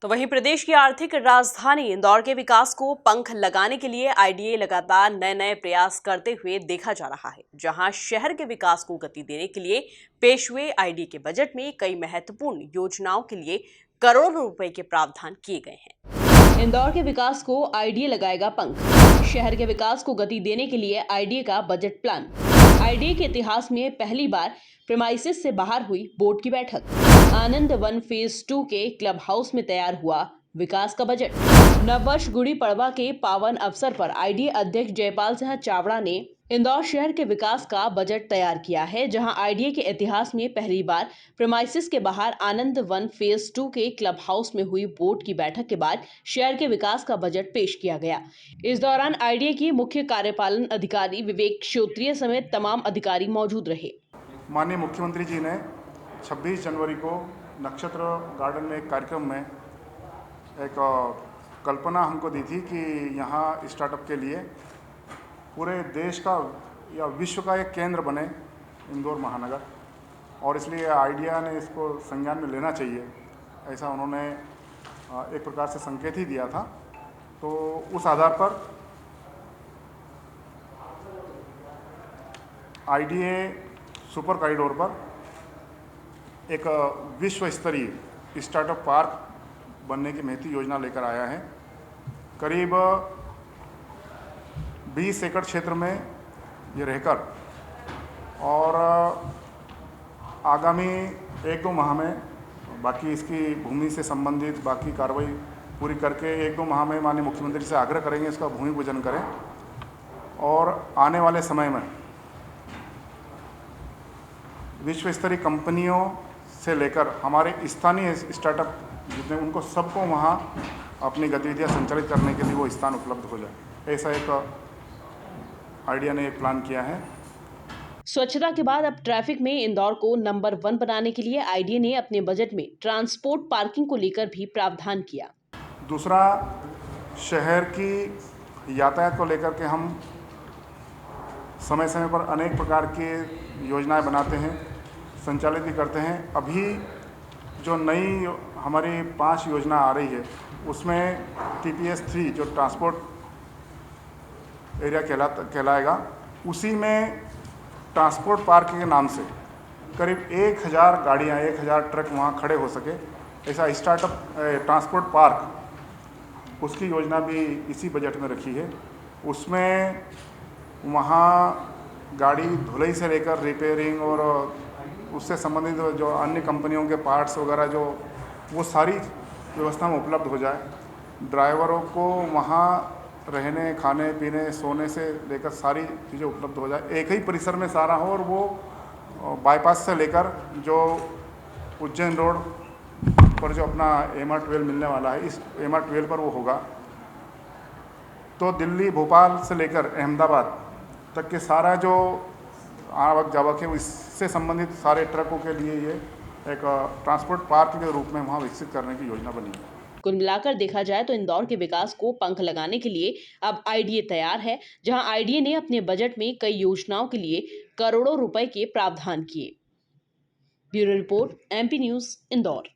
तो वहीं प्रदेश की आर्थिक राजधानी इंदौर के विकास को पंख लगाने के लिए आईडीए लगातार नए नए प्रयास करते हुए देखा जा रहा है। जहां शहर के विकास को गति देने के लिए पेश हुए आईडीए के बजट में कई महत्वपूर्ण योजनाओं के लिए करोड़ों रुपए के प्रावधान किए गए हैं। इंदौर के विकास को आईडीए लगाएगा पंख। शहर के विकास को गति देने के लिए आईडीए का बजट प्लान। आईडीए के इतिहास में पहली बार प्रेमाइसिस से बाहर हुई बोर्ड की बैठक। आनंद वन फेज 2 के क्लब हाउस में तैयार हुआ विकास का बजट। नववर्ष गुड़ी पड़वा के पावन अवसर पर आईडीए अध्यक्ष जयपाल सिंह चावड़ा ने इंदौर शहर के विकास का बजट तैयार किया है, जहां आईडीए के इतिहास में पहली बार प्रेमाइसिस के बाहर आनंद वन फेज 2 के क्लब हाउस में हुई बोर्ड की बैठक के बाद शहर के विकास का बजट पेश किया गया। इस दौरान आईडीए की मुख्य कार्यपालन अधिकारी विवेक श्रोत्रिय समेत तमाम अधिकारी मौजूद रहे। माननीय मुख्यमंत्री जी ने 26 जनवरी को नक्षत्र गार्डन में एक कार्यक्रम में एक कल्पना हमको दी थी कि यहाँ स्टार्टअप के लिए पूरे देश का या विश्व का एक केंद्र बने इंदौर महानगर, और इसलिए आइडिया ने इसको संज्ञान में लेना चाहिए, ऐसा उन्होंने एक प्रकार से संकेत ही दिया था। तो उस आधार पर आईडीए सुपर कॉरिडोर पर एक विश्व स्तरीय स्टार्टअप पार्क बनने की महती योजना लेकर आया है। करीब 20 एकड़ क्षेत्र में ये रहकर और आगामी 1-2 माह में बाकी इसकी भूमि से संबंधित बाकी कार्रवाई पूरी करके 1-2 माह में माननीय मुख्यमंत्री से आग्रह करेंगे इसका भूमि पूजन करें, और आने वाले समय में विश्व स्तरीय कंपनियों से लेकर हमारे स्थानीय स्टार्टअप जितने उनको सबको वहाँ अपनी गतिविधियाँ संचालित करने के लिए वो स्थान उपलब्ध हो जाए, ऐसा एक आइडिया ने एक प्लान किया है। स्वच्छता के बाद अब ट्रैफिक में इंदौर को नंबर 1 बनाने के लिए आईडीए ने अपने बजट में ट्रांसपोर्ट पार्किंग को लेकर भी प्रावधान किया। दूसरा, शहर की यातायात को लेकर के हम समय समय पर अनेक प्रकार की योजनाएं बनाते हैं, संचालित भी करते हैं। अभी जो नई हमारी 5 योजना आ रही है उसमें TPS 3 जो ट्रांसपोर्ट एरिया कहलाएगा, उसी में ट्रांसपोर्ट पार्क के नाम से करीब 1000 गाड़ियाँ 1000 ट्रक वहाँ खड़े हो सके, ऐसा स्टार्टअप ट्रांसपोर्ट पार्क उसकी योजना भी इसी बजट में रखी है। उसमें वहाँ गाड़ी धुलाई से लेकर रिपेयरिंग और उससे संबंधित जो अन्य कंपनियों के पार्ट्स वगैरह जो वो सारी व्यवस्था में उपलब्ध हो जाए। ड्राइवरों को वहाँ रहने खाने पीने सोने से लेकर सारी चीज़ें उपलब्ध हो जाए, एक ही परिसर में सारा हो, और वो बाईपास से लेकर जो उज्जैन रोड पर जो अपना MR12 मिलने वाला है, इस MR12 पर वो होगा। तो दिल्ली भोपाल से लेकर अहमदाबाद तक के सारा जो आवक जावक है इससे संबंधित सारे ट्रकों के लिए ये एक ट्रांसपोर्ट पार्क के रूप में वहाँ विकसित करने की योजना बनी है। कुल मिलाकर देखा जाए तो इंदौर के विकास को पंख लगाने के लिए अब आईडीए तैयार है, जहां आईडीए ने अपने बजट में कई योजनाओं के लिए करोड़ों रुपए के प्रावधान किए। Bureau report MP news Indore.